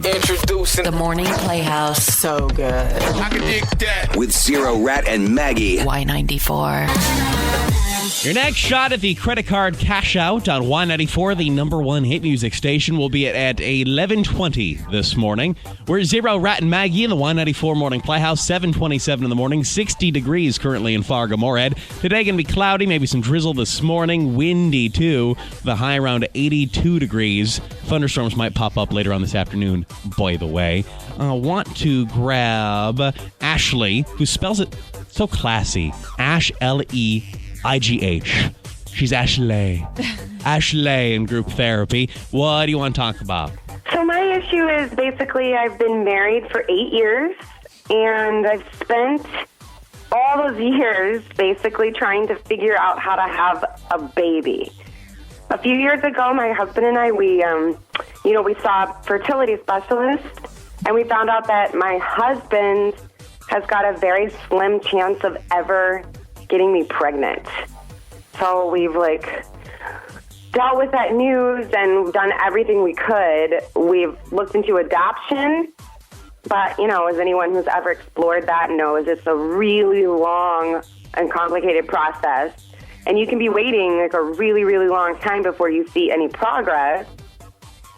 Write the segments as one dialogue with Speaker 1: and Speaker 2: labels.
Speaker 1: Introducing
Speaker 2: The Morning Playhouse.
Speaker 3: So good.
Speaker 1: I can dig that.
Speaker 4: With Zero, Rat, and Maggie.
Speaker 2: Y94.
Speaker 5: Your next shot at the credit card cash out on Y94, the number one hit music station, will be at 11:20 this morning. We're Zero, Rat, and Maggie in the Y94 Morning Playhouse, 7:27 in the morning, 60 degrees currently in Fargo-Moorhead. Today going to be cloudy, maybe some drizzle this morning, windy too, the high around 82 degrees. Thunderstorms might pop up later on this afternoon, by the way. Want to grab Ashley, who spells it so classy, Ashleigh. She's Ashley. Ashley in group therapy. What do you want to talk about?
Speaker 6: So my issue is basically I've been married for 8 years, and I've spent all those years basically trying to figure out how to have a baby. A few years ago, my husband and I, we saw a fertility specialist, and we found out that my husband has got a very slim chance of ever getting me pregnant. So we've dealt with that news and done everything we could. We've looked into adoption, but as anyone who's ever explored that knows, it's a really long and complicated process. And you can be waiting a really, really long time before you see any progress.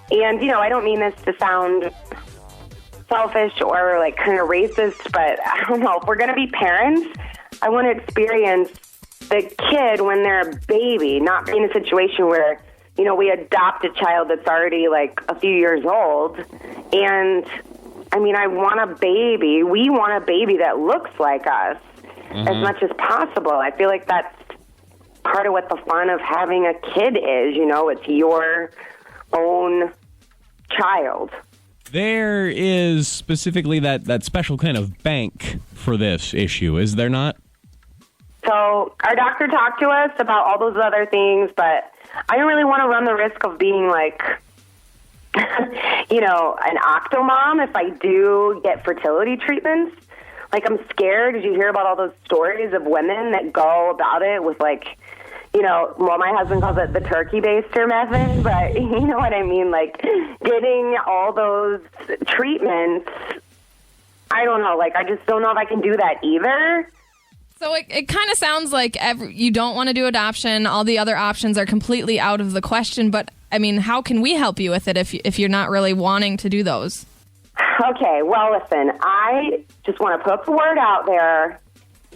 Speaker 6: And, I don't mean this to sound selfish or kind of racist, but I don't know. If we're going to be parents, I want to experience the kid when they're a baby, not be in a situation where, we adopt a child that's already a few years old. And I want a baby. We want a baby that looks like us as much as possible. I feel like that's part of what the fun of having a kid is. It's your own child.
Speaker 5: There is specifically that special kind of bank for this issue, is there not?
Speaker 6: So our doctor talked to us about all those other things, but I don't really want to run the risk of being an octomom if I do get fertility treatments. I'm scared. Did you hear about all those stories of women that go about it with my husband calls it the turkey baster method, but you know what I mean? Getting all those treatments. I don't know. I just don't know if I can do that either.
Speaker 7: So it kind of sounds like you don't want to do adoption. All the other options are completely out of the question. But, how can we help you with it if you're not really wanting to do those?
Speaker 6: Okay, well, listen, I just want to put the word out there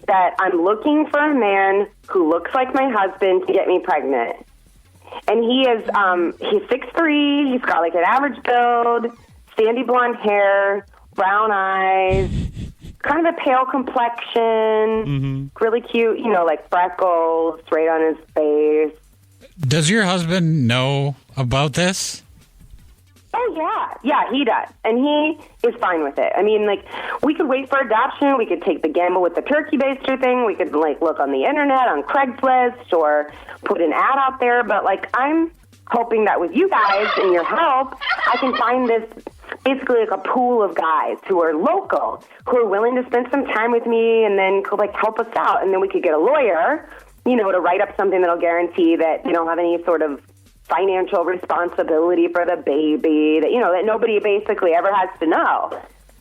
Speaker 6: that I'm looking for a man who looks like my husband to get me pregnant. And he is, he's 6'3", he's got an average build, sandy blonde hair, brown eyes, kind of a pale complexion, really cute, freckles right on his face.
Speaker 8: Does your husband know about this?
Speaker 6: Oh, yeah. Yeah, he does. And he is fine with it. We could wait for adoption. We could take the gamble with the turkey baster thing. We could, look on the internet, on Craigslist, or put an ad out there. But, I'm hoping that with you guys and your help, I can find this basically a pool of guys who are local, who are willing to spend some time with me and then could, help us out. And then we could get a lawyer, to write up something that'll guarantee that you don't have any sort of financial responsibility for the baby, that that nobody basically ever has to know.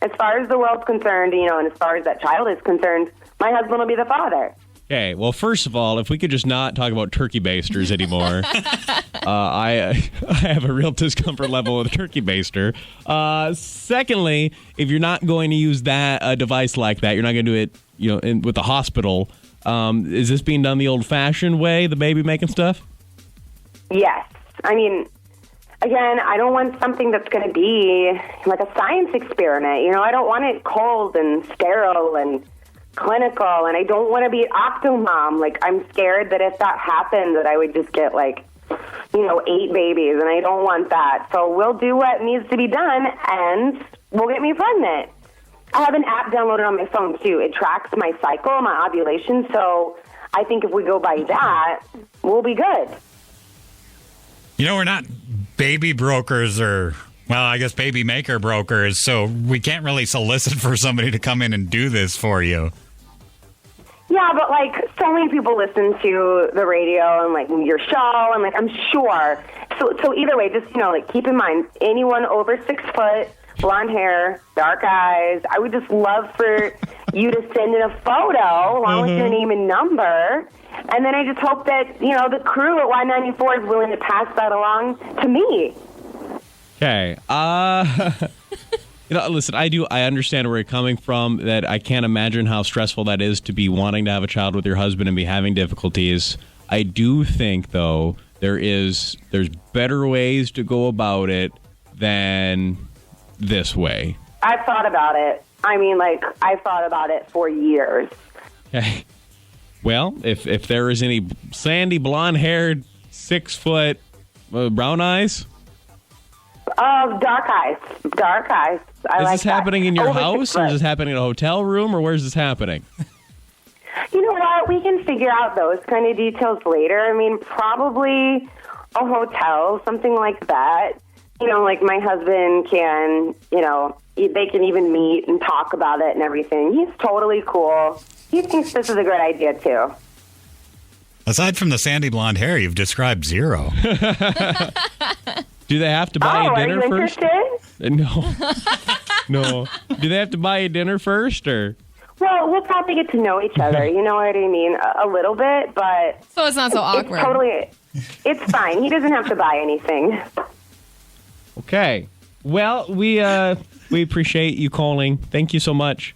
Speaker 6: As far as the world's concerned, and as far as that child is concerned, my husband will be the father.
Speaker 5: Okay, well, first of all, if we could just not talk about turkey basters anymore. I have a real discomfort level with a turkey baster. Secondly, if you're not going to use a device like that, you're not going to do it, with the hospital. Is this being done the old-fashioned way, the baby making stuff?
Speaker 6: Yes. Again, I don't want something that's going to be like a science experiment. I don't want it cold and sterile and clinical, and I don't want to be an octomom. I'm scared that if that happened, that I would just get 8 babies, and I don't want that. So we'll do what needs to be done, and we'll get me pregnant. I have an app downloaded on my phone, too. It tracks my cycle, my ovulation, so I think if we go by that, we'll be good.
Speaker 8: We're not baby brokers or, I guess baby maker brokers, so we can't really solicit for somebody to come in and do this for you.
Speaker 6: Yeah, but so many people listen to the radio and your show, and I'm sure. So either way, just keep in mind, anyone over 6 foot blonde hair, dark eyes. I would just love for you to send in a photo along with your name and number. And then I just hope that, the crew at Y94 is willing to pass that along to me.
Speaker 5: Okay. Listen, I understand where you're coming from, that I can't imagine how stressful that is to be wanting to have a child with your husband and be having difficulties. I do think, though, there's better ways to go about it than this way.
Speaker 6: I've thought about it. I've thought about it for years.
Speaker 5: Okay. Well, if there is any sandy, blonde-haired, 6-foot, brown eyes?
Speaker 6: Dark eyes. Dark eyes.
Speaker 5: Is this happening in your house, or is this happening in a hotel room, or where's this happening?
Speaker 6: You know what? We can figure out those kind of details later. Probably a hotel, something like that. Like my husband can, they can even meet and talk about it and everything. He's totally cool. He thinks this is a great idea, too.
Speaker 8: Aside from the sandy blonde hair, you've described zero.
Speaker 5: Do they have to buy you dinner first?
Speaker 6: No.
Speaker 5: No. Do they have to buy you dinner first, or?
Speaker 6: Well, we'll probably get to know each other. You know what I mean? A little bit, but
Speaker 7: so it's not so awkward.
Speaker 6: It's fine. He doesn't have to buy anything.
Speaker 5: Okay. Well, we appreciate you calling. Thank you so much.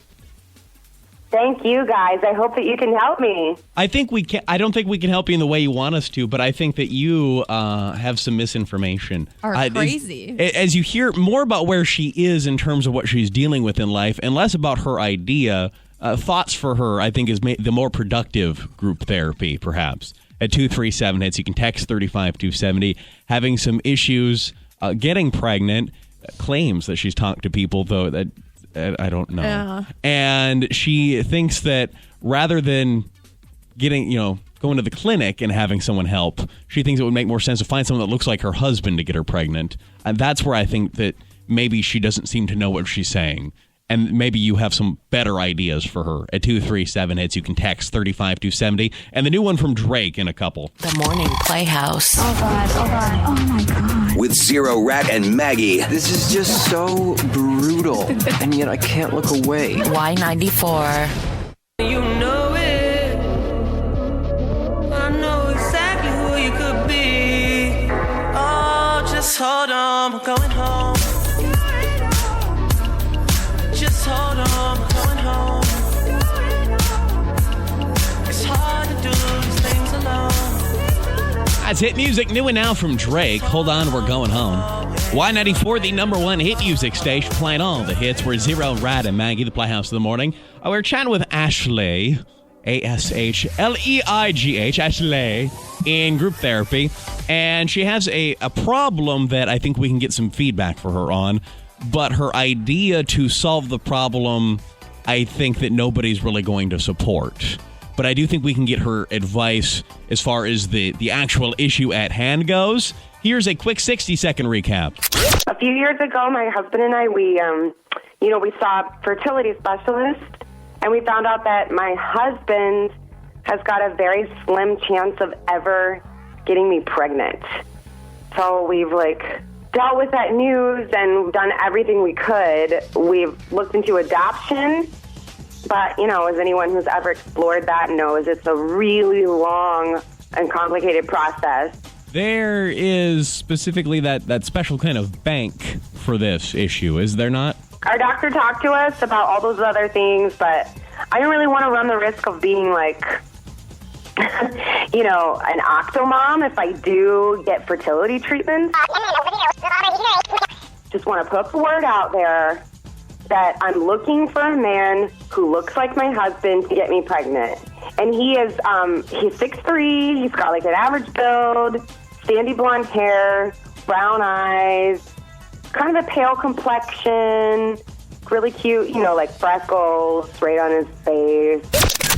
Speaker 6: Thank you, guys. I hope that you can help me.
Speaker 5: I don't think we can help you in the way you want us to, but I think that you have some misinformation.
Speaker 7: Are crazy.
Speaker 5: As you hear more about where she is in terms of what she's dealing with in life, and less about her idea, thoughts for her, I think, is the more productive group therapy, perhaps. At 237-HITS, you can text 35270. Having some issues getting pregnant, claims that she's talked to people, though, that I don't know. Yeah. And she thinks that rather than going to the clinic and having someone help, she thinks it would make more sense to find someone that looks like her husband to get her pregnant. And that's where I think that maybe she doesn't seem to know what she's saying. And maybe you have some better ideas for her. At 237-HITS, you can text 35270. And the new one from Drake in a couple.
Speaker 2: The Morning Playhouse.
Speaker 3: Oh, God. Oh, my God.
Speaker 4: With Zero, Rat, and Maggie.
Speaker 9: This is just so brutal, and yet I can't look away.
Speaker 2: Y94.
Speaker 10: You know it. I know exactly who you could be. Oh, just hold on, we're going home. Just hold on, we're going home. It's hard to do these things alone.
Speaker 5: That's hit music, new and now from Drake. Hold on, we're going home. Y94, the number one hit music station, playing all the hits. We're Zero, Rat, and Maggie, the Playhouse of the Morning. We're chatting with Ashley, Ashleigh, Ashley, in group therapy. And she has a problem that I think we can get some feedback for her on. But her idea to solve the problem, I think that nobody's really going to support. But I do think we can get her advice as far as the actual issue at hand goes. Here's a quick 60-second recap.
Speaker 6: A few years ago, my husband and I, we saw a fertility specialist, and we found out that my husband has got a very slim chance of ever getting me pregnant. So we've dealt with that news and done everything we could. We've looked into adoption. But, as anyone who's ever explored that knows, it's a really long and complicated process.
Speaker 5: There is specifically that special kind of bank for this issue, is there not?
Speaker 6: Our doctor talked to us about all those other things, but I don't really want to run the risk of being an octomom if I do get fertility treatments. Just want to put the word out there that I'm looking for a man who looks like my husband to get me pregnant. And he's 6'3", he's got an average build, sandy blonde hair, brown eyes, kind of a pale complexion, really cute, freckles right on his face.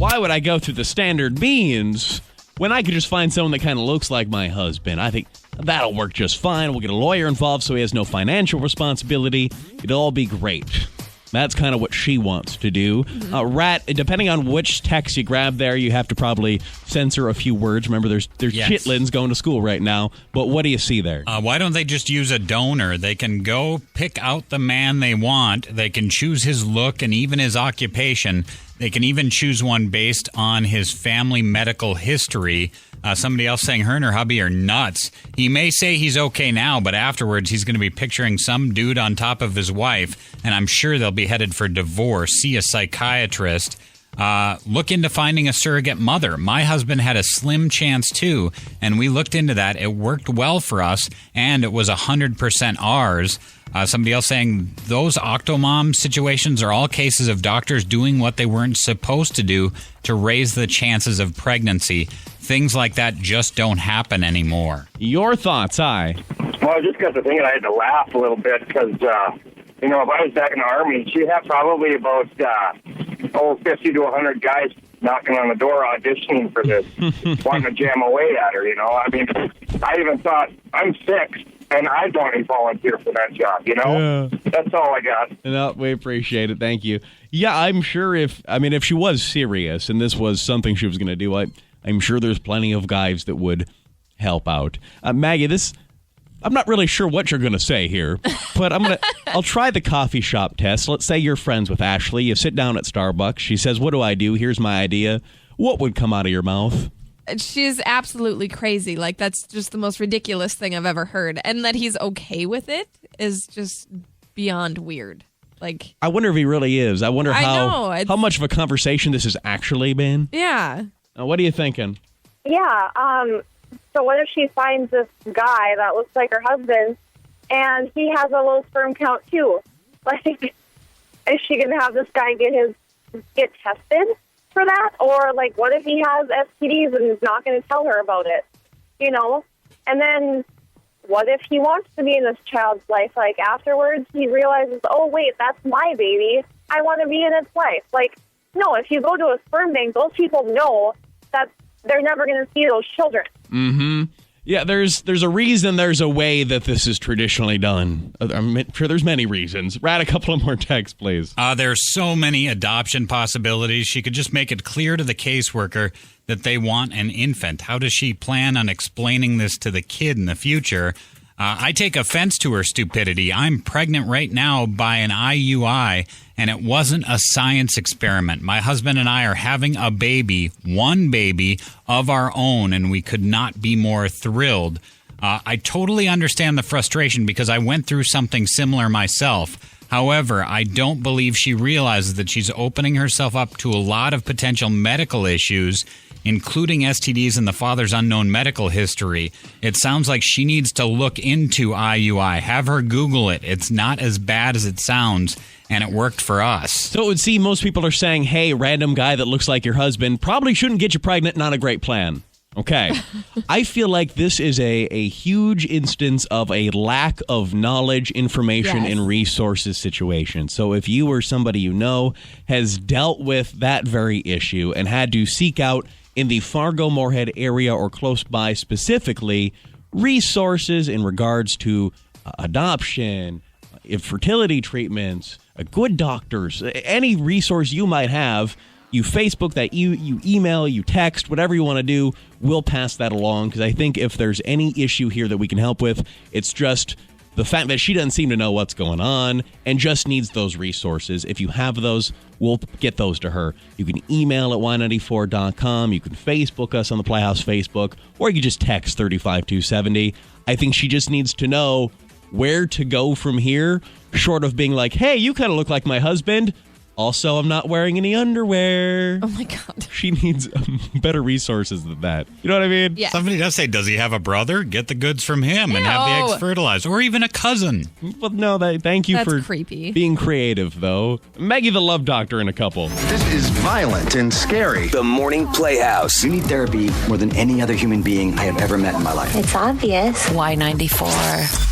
Speaker 5: Why would I go through the standard means when I could just find someone that kind of looks like my husband? I think that'll work just fine. We'll get a lawyer involved so he has no financial responsibility. It'll all be great. That's kind of what she wants to do. Rat, depending on which text you grab there, you have to probably censor a few words. Remember, there's chitlins going to school right now. But what do you see there?
Speaker 8: Why don't they just use a donor? They can go pick out the man they want. They can choose his look and even his occupation. They can even choose one based on his family medical history. Somebody else saying her and her hubby are nuts. He may say he's okay now, but afterwards he's going to be picturing some dude on top of his wife, and I'm sure they'll be headed for divorce. See a psychiatrist. Look into finding a surrogate mother. My husband had a slim chance too, and we looked into that. It worked well for us, and it was 100% ours. Somebody else saying those Octomom situations are all cases of doctors doing what they weren't supposed to do to raise the chances of pregnancy. Things like that just don't happen anymore.
Speaker 5: Your thoughts, Well,
Speaker 11: I just got to thinking I had to laugh a little bit because, if I was back in the Army, she'd have probably about 50 to 100 guys knocking on the door auditioning for this, wanting to jam away at her, I mean, I even thought, I'm 6, and I'd want to volunteer for that job,
Speaker 5: Yeah.
Speaker 11: That's all I got.
Speaker 5: No, we appreciate it. Thank you. Yeah, I'm sure if she was serious and this was something she was going to do, I'm sure there's plenty of guys that would help out. Maggie, I'm not really sure what you're going to say here, but I'll try the coffee shop test. Let's say you're friends with Ashley. You sit down at Starbucks. She says, "What do I do? Here's my idea." What would come out of your mouth?
Speaker 7: She's absolutely crazy. Like, that's just the most ridiculous thing I've ever heard. And that he's okay with it is just beyond weird. Like,
Speaker 5: I wonder if he really is. I wonder how much of a conversation this has actually been.
Speaker 7: Yeah.
Speaker 5: What are you thinking?
Speaker 12: Yeah. So what if she finds this guy that looks like her husband and he has a low sperm count too? Like, is she going to have this guy get tested for that? Or, like, what if he has STDs and is not going to tell her about it? And then what if he wants to be in this child's life? Like, afterwards he realizes, oh, wait, that's my baby. I want to be in its life. Like, no, if you go to a sperm bank, those people know that they're never going to see those children.
Speaker 5: Mm-hmm. Yeah, there's a reason, there's a way that this is traditionally done. I'm sure there's many reasons. Rat, a couple of more texts, please.
Speaker 8: There's so many adoption possibilities. She could just make it clear to the caseworker that they want an infant. How does she plan on explaining this to the kid in the future? I take offense to her stupidity. I'm pregnant right now by an IUI, and it wasn't a science experiment. My husband and I are having a baby, one baby of our own, and we could not be more thrilled. I totally understand the frustration because I went through something similar myself. However, I don't believe she realizes that she's opening herself up to a lot of potential medical issues, including STDs and the father's unknown medical history. It sounds like she needs to look into IUI. Have her Google it. It's not as bad as it sounds, and it worked for us.
Speaker 5: So it would seem most people are saying, hey, random guy that looks like your husband probably shouldn't get you pregnant, not a great plan. Okay. I feel like this is a huge instance of a lack of knowledge, information, and resources situation. So if you or somebody you know has dealt with that very issue and had to seek out in the Fargo-Moorhead area or close by specifically resources in regards to adoption, infertility treatments, good doctors, any resource you might have, you Facebook that, you email, you text, whatever you want to do, we'll pass that along, because I think if there's any issue here that we can help with, it's just the fact that she doesn't seem to know what's going on and just needs those resources. If you have those, we'll get those to her. You can email at Y94.com. You can Facebook us on the Playhouse Facebook, or you can just text 35270. I think she just needs to know where to go from here, short of being like, hey, you kind of look like my husband. Also, I'm not wearing any underwear.
Speaker 7: Oh, my God.
Speaker 5: She needs better resources than that. You know what I mean?
Speaker 7: Yeah.
Speaker 8: Somebody does say, does he have a brother? Get the goods from him and have the eggs fertilized. Or even a cousin.
Speaker 5: Well, no, thank you for
Speaker 7: creepy.
Speaker 5: Being creative, though. Maggie the Love Doctor in a couple.
Speaker 4: This is violent and scary. The Morning Playhouse.
Speaker 9: You need therapy more than any other human being I have ever met in my life.
Speaker 2: It's obvious. Y94.